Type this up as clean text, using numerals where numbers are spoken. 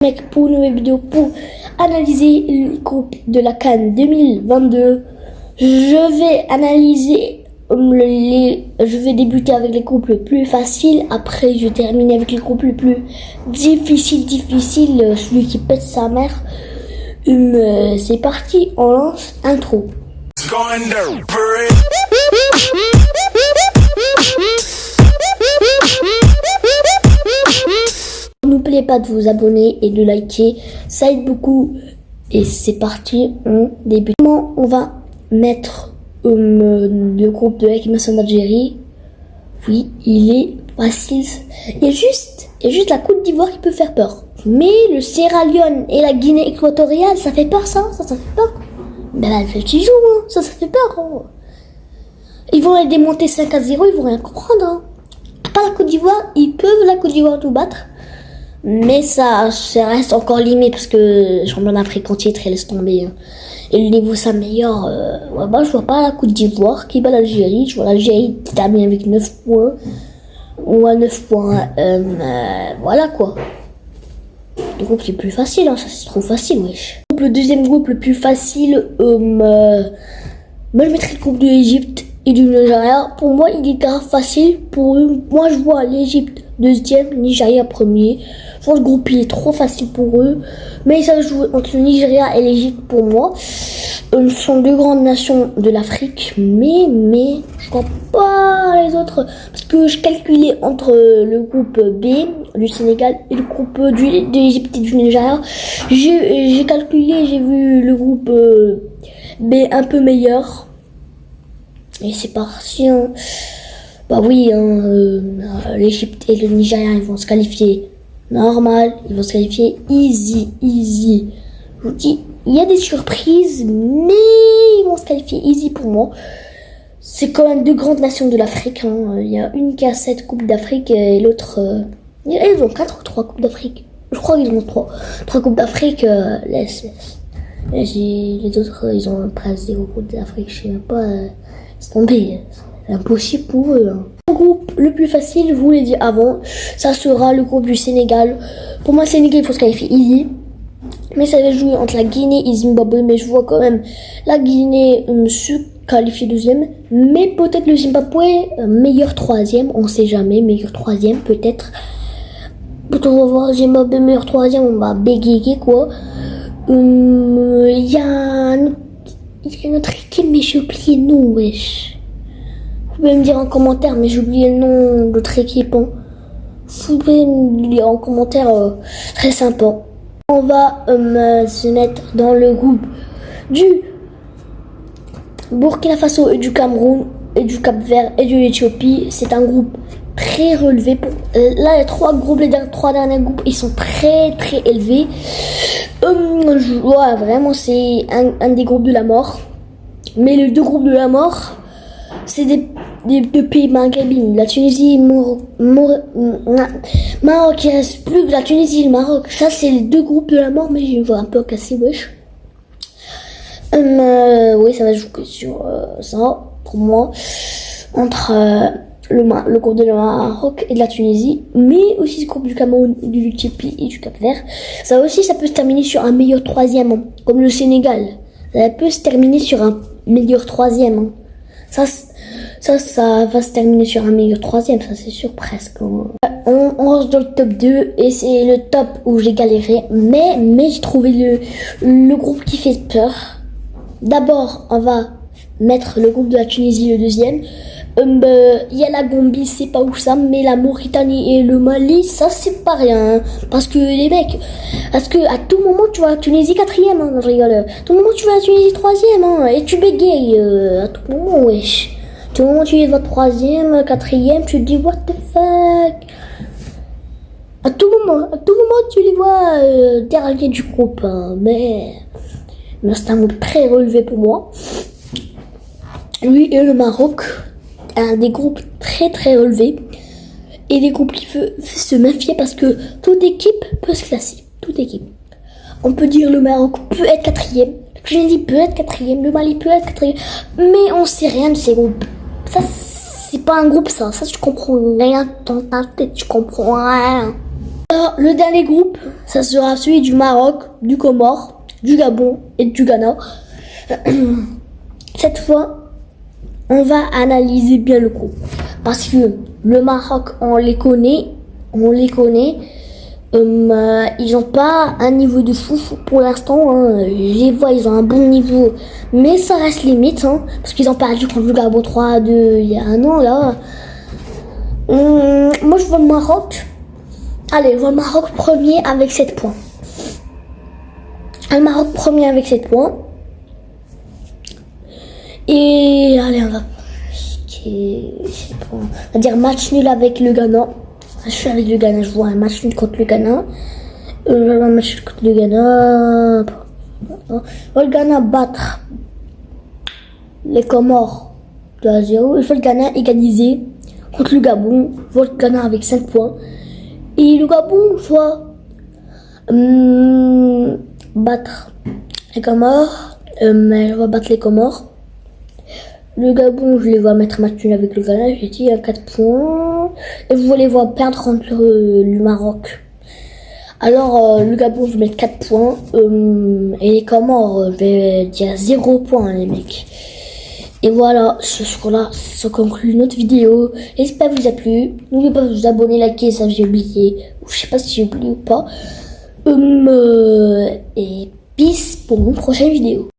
Mec, pour une nouvelle vidéo pour analyser les groupes de la CAN 2022. Je vais analyser je vais débuter avec les groupes les plus faciles. Après, je vais terminer avec les groupes les plus difficiles. Celui qui pète sa mère. C'est parti, on lance intro. N'oubliez pas de vous abonner et de liker, ça aide beaucoup. Et c'est parti, on débute. Comment on va mettre le groupe de l'équipe nationale d'Algérie? Oui, il est facile. Il y a juste la Côte d'Ivoire qui peut faire peur. Mais le Sierra Leone et la Guinée équatoriale, ça fait peur ça fait peur. Ben là, tu joues, hein. Ça fait peur. Hein. Ils vont les démonter 5-0, ils vont rien comprendre. Hein. Pas la Côte d'Ivoire, ils peuvent la Côte d'Ivoire tout battre. Mais ça reste encore limité parce que champion d'Afrique entier très laisse tomber. Hein. Et le niveau s'améliore. Je vois pas la Côte d'Ivoire qui bat l'Algérie. Je vois l'Algérie qui termine avec 9 points. Ou à 9 points. Voilà quoi. Le groupe c'est plus facile, hein. Ça c'est trop facile, wesh. Le deuxième groupe le plus facile, moi je mettrais le groupe de l'Égypte et du Nigeria. Pour moi il est grave facile. Pour eux, moi je vois l'Égypte deuxième, Nigeria premier. Je pense que le groupe il est trop facile pour eux. Mais ça joue entre le Nigeria et l'Égypte pour moi. Ce sont deux grandes nations de l'Afrique. Mais je crois pas les autres. Parce que je calculais entre le groupe B du Sénégal et le groupe de l'Égypte et du Nigeria. J'ai calculé, j'ai vu le groupe B un peu meilleur. Et c'est parti. Hein. Bah oui, hein, l'Égypte et le Nigeria, ils vont se qualifier normal, ils vont se qualifier easy. Je vous dis, il y a des surprises, mais ils vont se qualifier easy pour moi. C'est quand même deux grandes nations de l'Afrique. Hein. Il y a une qui a 7 coupes d'Afrique et l'autre... ils ont 4 ou 3 coupes d'Afrique. Je crois qu'ils ont 3 coupes d'Afrique. Les autres, ils ont presque 0 coupes d'Afrique. Je sais même pas... c'est tombé. C'est impossible pour eux. Hein. Le groupe le plus facile, je vous l'ai dit avant, ça sera le groupe du Sénégal. Pour moi, le Sénégal, il faut se qualifier easy. Mais ça va jouer entre la Guinée et Zimbabwe. Mais je vois quand même la Guinée se qualifier deuxième. Mais peut-être le Zimbabwe, meilleur troisième. On sait jamais, meilleur troisième peut-être. Peut-être on va voir Zimbabwe meilleur troisième, on va bégayer quoi. Il y a une autre équipe, mais j'ai oublié le nom, wesh. Vous pouvez me dire en commentaire, mais j'ai oublié le nom de l'autre équipe. Hein. Vous pouvez me dire en commentaire, très sympa. On va se mettre dans le groupe du Burkina Faso et du Cameroun et du Cap-Vert et de l'Éthiopie. C'est un groupe très relevé. Là, les trois derniers groupes, ils sont très élevés. Vraiment, c'est un des groupes de la mort. Mais les deux groupes de la mort, c'est des pays maghrébins. La Tunisie, Maroc, il reste plus que la Tunisie et le Maroc. Ça, c'est les deux groupes de la mort, mais je me vois un peu cassé, wesh. Oui, ça va jouer sur ça, pour moi, entre le groupe de la Maroc et de la Tunisie, mais aussi le groupe du Cameroun, de l'Éthiopie et du Cap-Vert. Ça aussi, ça peut se terminer sur un meilleur troisième, hein, comme le Sénégal. Ça peut se terminer sur un meilleur troisième. Hein. Ça va se terminer sur un meilleur troisième, ça c'est sûr presque. On range dans le top 2 et c'est le top où j'ai galéré, mais j'ai trouvé le groupe qui fait peur. D'abord, on va mettre le groupe de la Tunisie le deuxième. Il y a la Gambie, c'est pas où ça, mais la Mauritanie et le Mali, ça c'est pas rien. Hein, parce que les mecs, à tout moment tu vois la Tunisie quatrième, hein, je rigole. À tout moment tu vois la Tunisie troisième, hein, et tu bégayes à tout moment, wesh. À tout moment tu les vois troisième, quatrième, tu te dis what the fuck. À tout moment tu les vois dernier du groupe, hein, mais c'est un groupe très relevé pour moi. Lui et le Maroc. Un des groupes très relevés et des groupes qui veulent se méfier parce que toute équipe peut se classer. Toute équipe. On peut dire le Maroc peut être quatrième, la Tunisie peut être quatrième, le Mali peut être quatrième, mais on sait rien de ces groupes. Ça c'est pas un groupe ça tu comprends rien dans ta tête, tu comprends rien. Alors, le dernier groupe, ça sera celui du Maroc, du Comore, du Gabon et du Ghana. Cette fois, on va analyser bien le groupe. Parce que le Maroc, on les connaît. Ils n'ont pas un niveau de fou pour l'instant. Hein. Je les vois, ils ont un bon niveau. Mais ça reste limite. Hein, parce qu'ils ont perdu contre le Gabon 3-2 il y a un an là. Moi, je vois le Maroc. Allez, je vois le Maroc premier avec 7 points. Le Maroc premier avec 7 points. Et allez, on va dire match nul avec le Ghana. Je suis avec le Ghana, je vois un match nul contre le Ghana. Un match nul contre le Ghana. Le Ghana battre les Comores 2-0. Il faut le Ghana égaliser contre le Gabon. Je vois le Ghana avec 5 points. Et le Gabon, je vois battre les Comores. Je vois battre les Comores. Le Gabon, je les vois mettre match nul avec le Ghana, j'ai dit à 4 points. Et vous les voir perdre contre le Maroc. Alors, le Gabon, je vais mettre 4 points. Et les Comores, je vais dire 0 points, les mecs. Et voilà, ce soir-là, ça conclut notre vidéo. J'espère que vous a plu. N'oubliez pas de vous abonner, liker, ça j'ai oublié. Je sais pas si j'ai oublié ou pas. Et peace pour une prochaine vidéo.